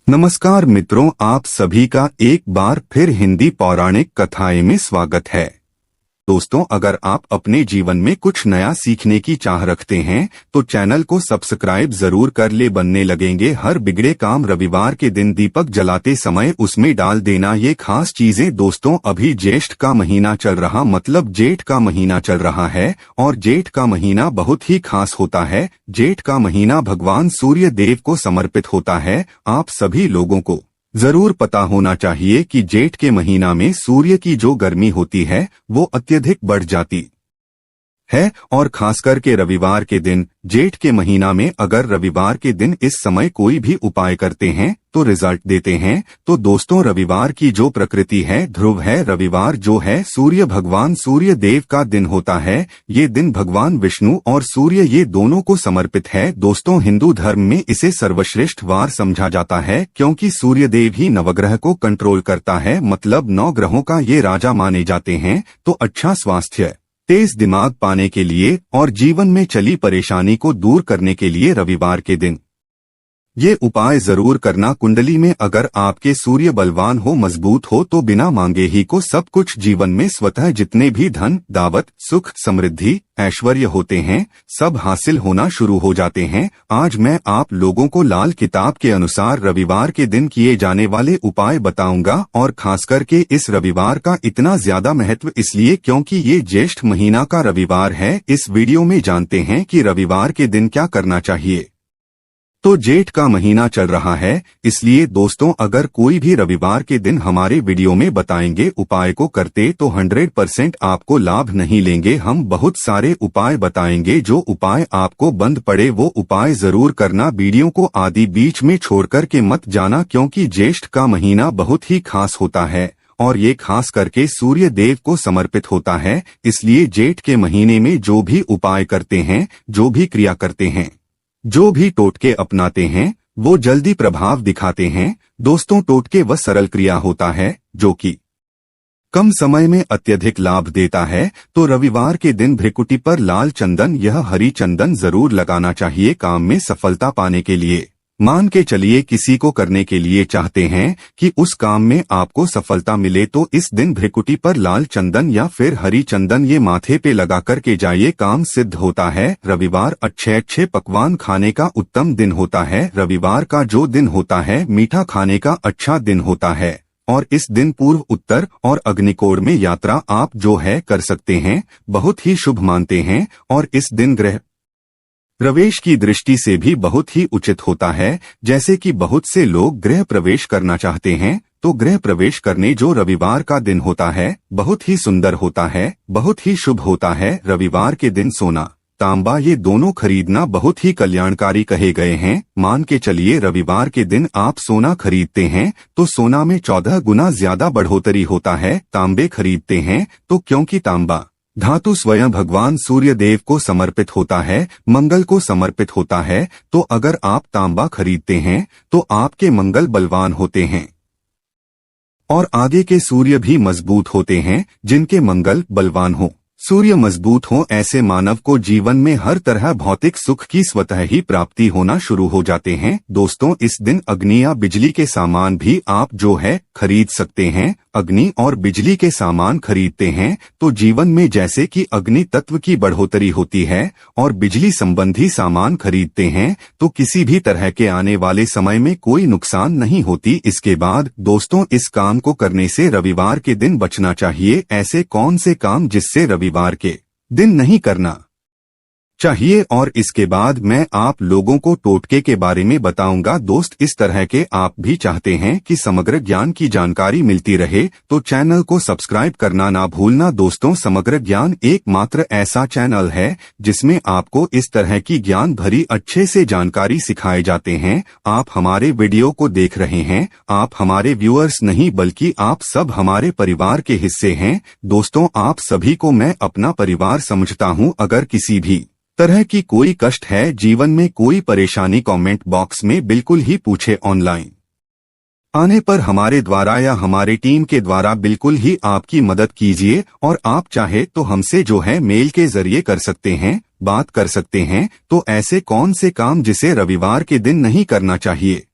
नमस्कार मित्रों, आप सभी का एक बार फिर हिंदी पौराणिक कथाएं में स्वागत है। दोस्तों, अगर आप अपने जीवन में कुछ नया सीखने की चाह रखते हैं तो चैनल को सब्सक्राइब जरूर कर ले। बनने लगेंगे हर बिगड़े काम रविवार के दिन दीपक जलाते समय उसमें डाल देना ये खास चीजें। दोस्तों, अभी ज्येष्ठ का महीना चल रहा मतलब जेठ का महीना चल रहा है और जेठ का महीना बहुत ही खास होता है। जेठ का महीना भगवान सूर्य देव को समर्पित होता है। आप सभी लोगों को जरूर पता होना चाहिए कि जेठ के महीना में सूर्य की जो गर्मी होती है वो अत्यधिक बढ़ जाती है और खासकर के रविवार के दिन, जेठ के महीना में अगर रविवार के दिन इस समय कोई भी उपाय करते हैं तो रिजल्ट देते हैं। तो दोस्तों, रविवार की जो प्रकृति है, ध्रुव है, रविवार जो है सूर्य भगवान सूर्य देव का दिन होता है। ये दिन भगवान विष्णु और सूर्य ये दोनों को समर्पित है। दोस्तों, हिंदू धर्म में इसे सर्वश्रेष्ठ वार समझा जाता है क्योंकि सूर्य देव ही नवग्रह को कंट्रोल करता है, मतलब 9 ग्रहों का ये राजा माने जाते हैं। तो अच्छा स्वास्थ्य, तेज दिमाग पाने के लिए और जीवन में चली परेशानी को दूर करने के लिए रविवार के दिन ये उपाय जरूर करना। कुंडली में अगर आपके सूर्य बलवान हो, मजबूत हो तो बिना मांगे ही को सब कुछ जीवन में स्वतः जितने भी धन, दावत, सुख, समृद्धि, ऐश्वर्य होते हैं सब हासिल होना शुरू हो जाते हैं। आज मैं आप लोगों को लाल किताब के अनुसार रविवार के दिन किए जाने वाले उपाय बताऊंगा और खासकर के इस रविवार का इतना ज्यादा महत्व इसलिए क्योंकि ये ज्येष्ठ महीना का रविवार है। इस वीडियो में जानते हैं कि रविवार के दिन क्या करना चाहिए। तो जेठ का महीना चल रहा है, इसलिए दोस्तों अगर कोई भी रविवार के दिन हमारे वीडियो में बताएंगे उपाय को करते तो 100% आपको लाभ नहीं लेंगे। हम बहुत सारे उपाय बताएंगे, जो उपाय आपको बंद पड़े वो उपाय जरूर करना। वीडियो को आदि बीच में छोड़कर के मत जाना क्योंकि ज्येष्ठ का महीना बहुत ही खास होता है और ये खास करके सूर्य देव को समर्पित होता है। इसलिए जेठ के महीने में जो भी उपाय करते हैं, जो भी क्रिया करते हैं, जो भी टोटके अपनाते हैं वो जल्दी प्रभाव दिखाते हैं। दोस्तों, टोटके वह सरल क्रिया होता है जो कि कम समय में अत्यधिक लाभ देता है। तो रविवार के दिन भ्रिकुटी पर लाल चंदन, यह हरी चंदन जरूर लगाना चाहिए काम में सफलता पाने के लिए। मान के चलिए किसी को करने के लिए चाहते हैं कि उस काम में आपको सफलता मिले तो इस दिन भ्रिकुटी पर लाल चंदन या फिर हरी चंदन ये माथे पे लगा करके जाइए, काम सिद्ध होता है। रविवार अच्छे पकवान खाने का उत्तम दिन होता है। रविवार का जो दिन होता है मीठा खाने का अच्छा दिन होता है और इस दिन पूर्व, उत्तर और अग्निकोण में यात्रा आप जो है कर सकते हैं, बहुत ही शुभ मानते हैं और इस दिन गृह प्रवेश की दृष्टि से भी बहुत ही उचित होता है। जैसे कि बहुत से लोग गृह प्रवेश करना चाहते हैं तो गृह प्रवेश करने जो रविवार का दिन होता है बहुत ही सुंदर होता है, बहुत ही शुभ होता है। रविवार के दिन सोना, तांबा ये दोनों खरीदना बहुत ही कल्याणकारी कहे गए हैं। मान के चलिए रविवार के दिन आप सोना खरीदते हैं तो सोना में 14 गुना ज्यादा बढ़ोतरी होता है। तांबे खरीदते हैं तो क्योंकि तांबा धातु स्वयं भगवान सूर्य देव को समर्पित होता है, मंगल को समर्पित होता है। तो अगर आप तांबा खरीदते हैं तो आपके मंगल बलवान होते हैं और आगे के सूर्य भी मजबूत होते हैं। जिनके मंगल बलवान हो, सूर्य मजबूत हो, ऐसे मानव को जीवन में हर तरह भौतिक सुख की स्वतः ही प्राप्ति होना शुरू हो जाते हैं। दोस्तों, इस दिन अग्नि या बिजली के सामान भी आप जो है खरीद सकते हैं। अग्नि और बिजली के सामान खरीदते हैं तो जीवन में जैसे कि अग्नि तत्व की बढ़ोतरी होती है और बिजली संबंधी सामान खरीदते हैं तो किसी भी तरह के आने वाले समय में कोई नुकसान नहीं होती। इसके बाद दोस्तों, इस काम को करने से रविवार के दिन बचना चाहिए। ऐसे कौन से काम जिससे रविवार के दिन नहीं करना चाहिए और इसके बाद मैं आप लोगों को टोटके के बारे में बताऊंगा। दोस्त, इस तरह के आप भी चाहते हैं कि समग्र ज्ञान की जानकारी मिलती रहे तो चैनल को सब्सक्राइब करना ना भूलना। दोस्तों, समग्र ज्ञान एकमात्र ऐसा चैनल है जिसमें आपको इस तरह की ज्ञान भरी अच्छे से जानकारी सिखाए जाते हैं। आप हमारे वीडियो को देख रहे हैं, आप हमारे व्यूअर्स नहीं बल्कि आप सब हमारे परिवार के हिस्से हैं। दोस्तों, आप सभी को मैं अपना परिवार समझता हूं। अगर किसी भी तरह की कोई कष्ट है, जीवन में कोई परेशानी, कमेंट बॉक्स में बिल्कुल ही पूछे। ऑनलाइन आने पर हमारे द्वारा या हमारे टीम के द्वारा बिल्कुल ही आपकी मदद कीजिए और आप चाहे तो हमसे जो है मेल के जरिए कर सकते हैं, बात कर सकते हैं। तो ऐसे कौन से काम जिसे रविवार के दिन नहीं करना चाहिए?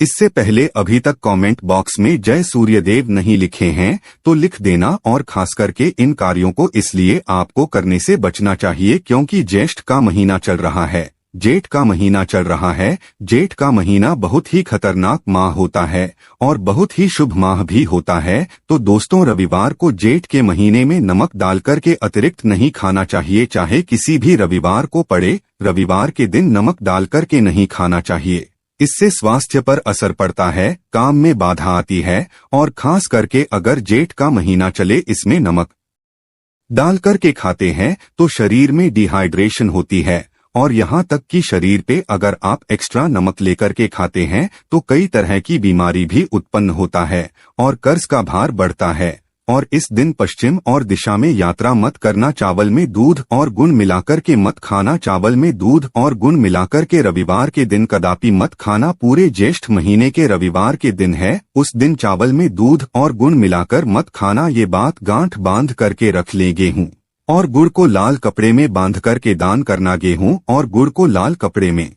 इससे पहले अभी तक कमेंट बॉक्स में जय सूर्यदेव नहीं लिखे हैं तो लिख देना, और खास करके इन कार्यों को इसलिए आपको करने से बचना चाहिए क्योंकि ज्येष्ठ का महीना चल रहा है, जेठ का महीना चल रहा है। जेठ का महीना बहुत ही खतरनाक माह होता है और बहुत ही शुभ माह भी होता है। तो दोस्तों, रविवार को जेठ के महीने में नमक डालकर के अतिरिक्त नहीं खाना चाहिए, चाहे किसी भी रविवार को पड़े। रविवार के दिन नमक डालकर के नहीं खाना चाहिए, इससे स्वास्थ्य पर असर पड़ता है, काम में बाधा आती है, और खास करके अगर जेठ का महीना चले इसमें नमक डाल करके खाते हैं तो शरीर में डिहाइड्रेशन होती है, और यहाँ तक कि शरीर पे अगर आप एक्स्ट्रा नमक लेकर के खाते हैं तो कई तरह की बीमारी भी उत्पन्न होता है और कर्ज का भार बढ़ता है। और इस दिन पश्चिम और दिशा में यात्रा मत करना, चावल में दूध और गुण मिलाकर के मत खाना, चावल में दूध और गुण मिलाकर के रविवार के दिन कदापि मत खाना। पूरे ज्येष्ठ महीने के रविवार के दिन है, उस दिन चावल में दूध और गुण मिलाकर मत खाना। ये बात गांठ बांध करके रख ले। गेहूं और गुड़ को लाल कपड़े में बांध करके दान करना, गेहूं और गुड़ को लाल कपड़े में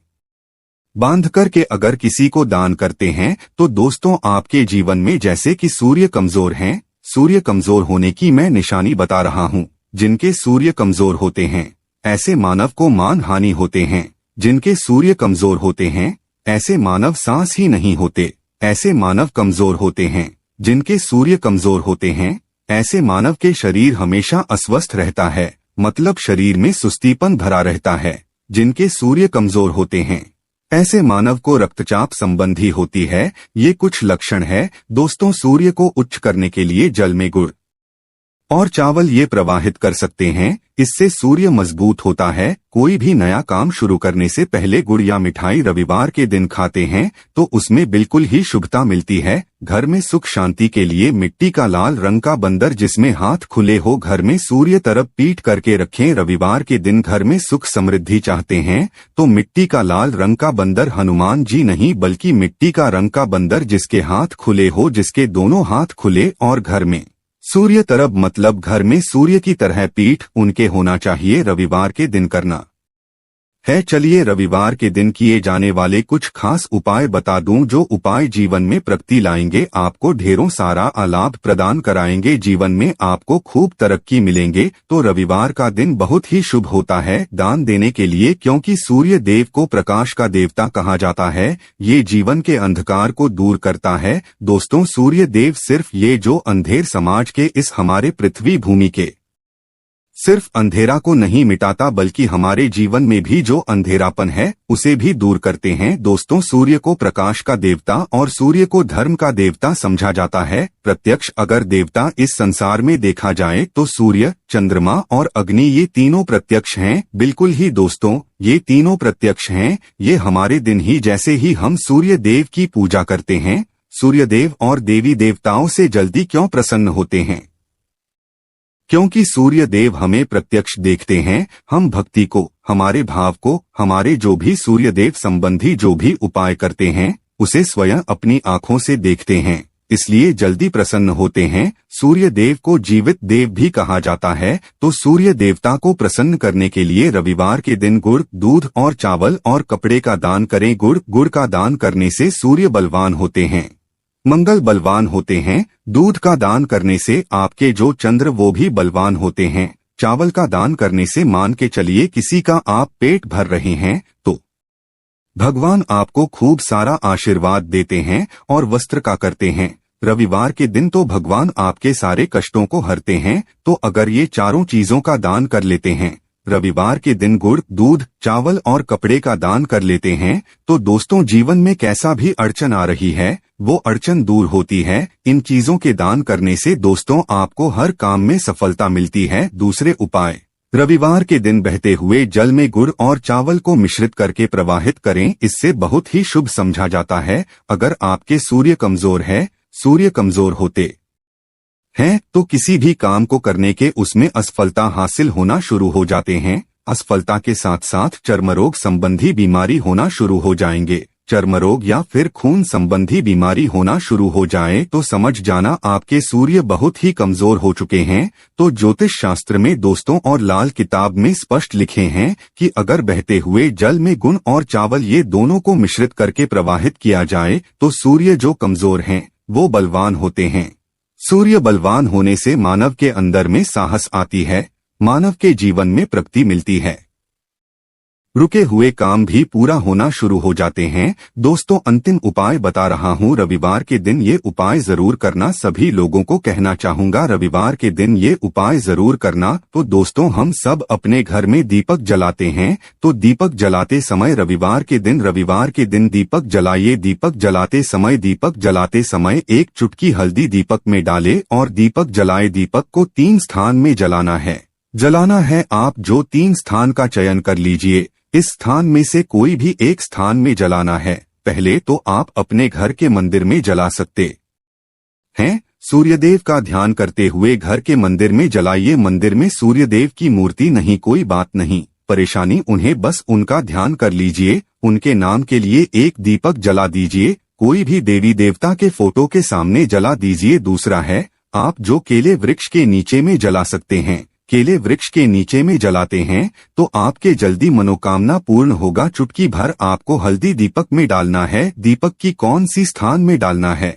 बांध करके अगर किसी को दान करते हैं तो दोस्तों आपके जीवन में जैसे कि सूर्य कमजोर हैं, सूर्य कमजोर होने की मैं निशानी बता रहा हूँ। जिनके सूर्य कमजोर होते हैं ऐसे मानव को मान हानि होते हैं। जिनके सूर्य कमजोर होते हैं ऐसे मानव सांस ही नहीं होते, ऐसे मानव कमजोर होते हैं। जिनके सूर्य कमजोर होते हैं ऐसे मानव के शरीर हमेशा अस्वस्थ रहता है, मतलब शरीर में सुस्तीपन भरा रहता है। जिनके सूर्य कमजोर होते हैं ऐसे मानव को रक्तचाप संबंधी होती है। ये कुछ लक्षण है दोस्तों। सूर्य को उच्च करने के लिए जल में गुड़ और चावल ये प्रवाहित कर सकते हैं, इससे सूर्य मजबूत होता है। कोई भी नया काम शुरू करने से पहले गुड़ या मिठाई रविवार के दिन खाते हैं तो उसमें बिल्कुल ही शुभता मिलती है। घर में सुख शांति के लिए मिट्टी का लाल रंग का बंदर जिसमें हाथ खुले हो घर में सूर्य तरफ पीठ करके रखें। रविवार के दिन घर में सुख समृद्धि चाहते हैं तो मिट्टी का लाल रंग का बंदर, हनुमान जी नहीं बल्कि मिट्टी का रंग का बंदर जिसके हाथ खुले हो, जिसके दोनों हाथ खुले और घर में सूर्य तरफ, मतलब घर में सूर्य की तरह पीठ उनके होना चाहिए, रविवार के दिन करना है। चलिए रविवार के दिन किए जाने वाले कुछ खास उपाय बता दूं, जो उपाय जीवन में प्रगति लाएंगे, आपको ढेरों सारा लाभ प्रदान कराएंगे, जीवन में आपको खूब तरक्की मिलेंगे। तो रविवार का दिन बहुत ही शुभ होता है दान देने के लिए, क्योंकि सूर्य देव को प्रकाश का देवता कहा जाता है। ये जीवन के अंधकार को दूर करता है। दोस्तों, सूर्य देव सिर्फ ये जो अंधेर समाज के इस हमारे पृथ्वी भूमि के सिर्फ अंधेरा को नहीं मिटाता, बल्कि हमारे जीवन में भी जो अंधेरापन है उसे भी दूर करते हैं। दोस्तों, सूर्य को प्रकाश का देवता और सूर्य को धर्म का देवता समझा जाता है। प्रत्यक्ष अगर देवता इस संसार में देखा जाए तो सूर्य, चंद्रमा और अग्नि ये तीनों प्रत्यक्ष हैं। बिल्कुल ही दोस्तों, ये तीनों प्रत्यक्ष हैं। ये हमारे दिन ही जैसे ही हम सूर्य देव की पूजा करते हैं, सूर्य देव और देवी देवताओं से जल्दी क्यों प्रसन्न होते हैं? क्योंकि सूर्य देव हमें प्रत्यक्ष देखते हैं। हम भक्ति को, हमारे भाव को, हमारे जो भी सूर्य देव संबंधी जो भी उपाय करते हैं उसे स्वयं अपनी आंखों से देखते हैं, इसलिए जल्दी प्रसन्न होते हैं। सूर्य देव को जीवित देव भी कहा जाता है। तो सूर्य देवता को प्रसन्न करने के लिए रविवार के दिन गुड़, दूध और चावल और कपड़े का दान करें। गुड़ का दान करने से सूर्य बलवान होते हैं, मंगल बलवान होते हैं। दूध का दान करने से आपके जो चंद्र वो भी बलवान होते हैं। चावल का दान करने से मान के चलिए किसी का आप पेट भर रहे हैं तो भगवान आपको खूब सारा आशीर्वाद देते हैं। और वस्त्र का करते हैं रविवार के दिन तो भगवान आपके सारे कष्टों को हरते हैं। तो अगर ये चारों चीजों का दान कर लेते हैं, रविवार के दिन गुड़, दूध, चावल और कपड़े का दान कर लेते हैं, तो दोस्तों जीवन में कैसा भी अड़चन आ रही है वो अड़चन दूर होती है। इन चीजों के दान करने से दोस्तों आपको हर काम में सफलता मिलती है। दूसरे उपाय, रविवार के दिन बहते हुए जल में गुड़ और चावल को मिश्रित करके प्रवाहित करें, इससे बहुत ही शुभ समझा जाता है। अगर आपके सूर्य कमजोर है, सूर्य कमजोर होते हैं तो किसी भी काम को करने के उसमें असफलता हासिल होना शुरू हो जाते हैं। असफलता के साथ साथ चर्म रोग संबंधी बीमारी होना शुरू हो जाएंगे। चर्म रोग या फिर खून संबंधी बीमारी होना शुरू हो जाए तो समझ जाना आपके सूर्य बहुत ही कमजोर हो चुके हैं। तो ज्योतिष शास्त्र में दोस्तों और लाल किताब में स्पष्ट लिखे हैं कि अगर बहते हुए जल में गुण और चावल ये दोनों को मिश्रित करके प्रवाहित किया जाए तो सूर्य जो कमजोर हैं वो बलवान होते हैं। सूर्य बलवान होने से मानव के अंदर में साहस आती है, मानव के जीवन में प्रगति मिलती है, रुके हुए काम भी पूरा होना शुरू हो जाते हैं। दोस्तों अंतिम उपाय बता रहा हूँ, रविवार के दिन ये उपाय जरूर करना। सभी लोगों को कहना चाहूंगा रविवार के दिन ये उपाय जरूर करना। तो दोस्तों हम सब अपने घर में दीपक जलाते हैं, तो दीपक जलाते समय रविवार के दिन दीपक जलाइए। दीपक जलाते समय एक चुटकी हल्दी दीपक में डाले और दीपक जलाए। दीपक को 3 स्थान में जलाना है। आप जो 3 स्थान का चयन कर लीजिए, इस स्थान में से कोई भी एक स्थान में जलाना है। पहले तो आप अपने घर के मंदिर में जला सकते हैं। सूर्यदेव का ध्यान करते हुए घर के मंदिर में जलाइए। मंदिर में सूर्यदेव की मूर्ति नहीं, कोई बात नहीं परेशानी, उन्हें बस उनका ध्यान कर लीजिए। उनके नाम के लिए एक दीपक जला दीजिए। कोई भी देवी देवता के फोटो के सामने जला दीजिए। दूसरा है, आप जो केले वृक्ष के नीचे में जला सकते हैं। केले वृक्ष के नीचे में जलाते हैं तो आपके जल्दी मनोकामना पूर्ण होगा। चुटकी भर आपको हल्दी दीपक में डालना है। दीपक की कौन सी स्थान में डालना है?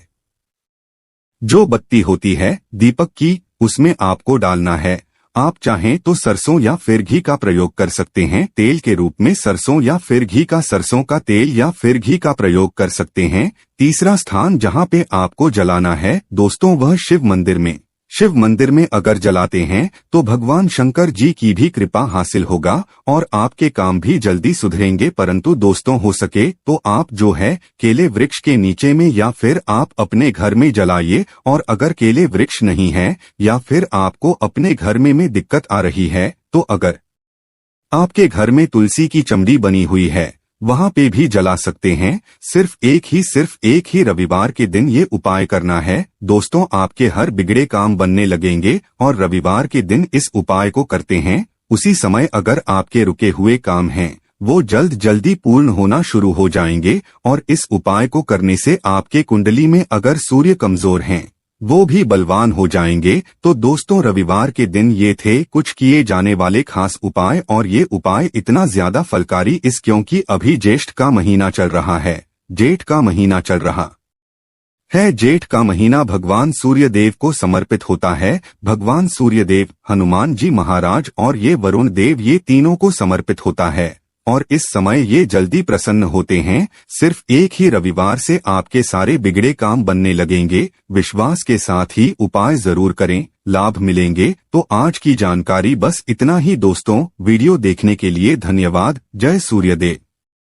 जो बत्ती होती है दीपक की, उसमें आपको डालना है। आप चाहें तो सरसों या फिर घी का प्रयोग कर सकते हैं, तेल के रूप में सरसों या फिर घी का, सरसों का तेल या फिर घी का प्रयोग कर सकते हैं। तीसरा स्थान जहां पे आपको जलाना है दोस्तों, वह शिव मंदिर में अगर जलाते हैं तो भगवान शंकर जी की भी कृपा हासिल होगा और आपके काम भी जल्दी सुधरेंगे। परंतु दोस्तों हो सके तो आप जो है केले वृक्ष के नीचे में या फिर आप अपने घर में जलाइए। और अगर केले वृक्ष नहीं है या फिर आपको अपने घर में दिक्कत आ रही है, तो अगर आपके घर में तुलसी की चमड़ी बनी हुई है वहां पे भी जला सकते हैं। सिर्फ एक ही रविवार के दिन ये उपाय करना है। दोस्तों आपके हर बिगड़े काम बनने लगेंगे और रविवार के दिन इस उपाय को करते हैं उसी समय अगर आपके रुके हुए काम हैं वो जल्दी पूर्ण होना शुरू हो जाएंगे। और इस उपाय को करने से आपके कुंडली में अगर सूर्य कमजोर हैं वो भी बलवान हो जाएंगे। तो दोस्तों रविवार के दिन ये थे कुछ किए जाने वाले खास उपाय, और ये उपाय इतना ज्यादा फलकारी क्योंकि अभी जेठ का महीना चल रहा है। जेठ का महीना भगवान सूर्यदेव को समर्पित होता है। भगवान सूर्यदेव, हनुमान जी महाराज और ये वरुण देव, ये तीनों को समर्पित होता है और इस समय ये जल्दी प्रसन्न होते हैं। सिर्फ एक ही रविवार से आपके सारे बिगड़े काम बनने लगेंगे। विश्वास के साथ ही उपाय जरूर करें, लाभ मिलेंगे। तो आज की जानकारी बस इतना ही दोस्तों। वीडियो देखने के लिए धन्यवाद। जय सूर्यदेव।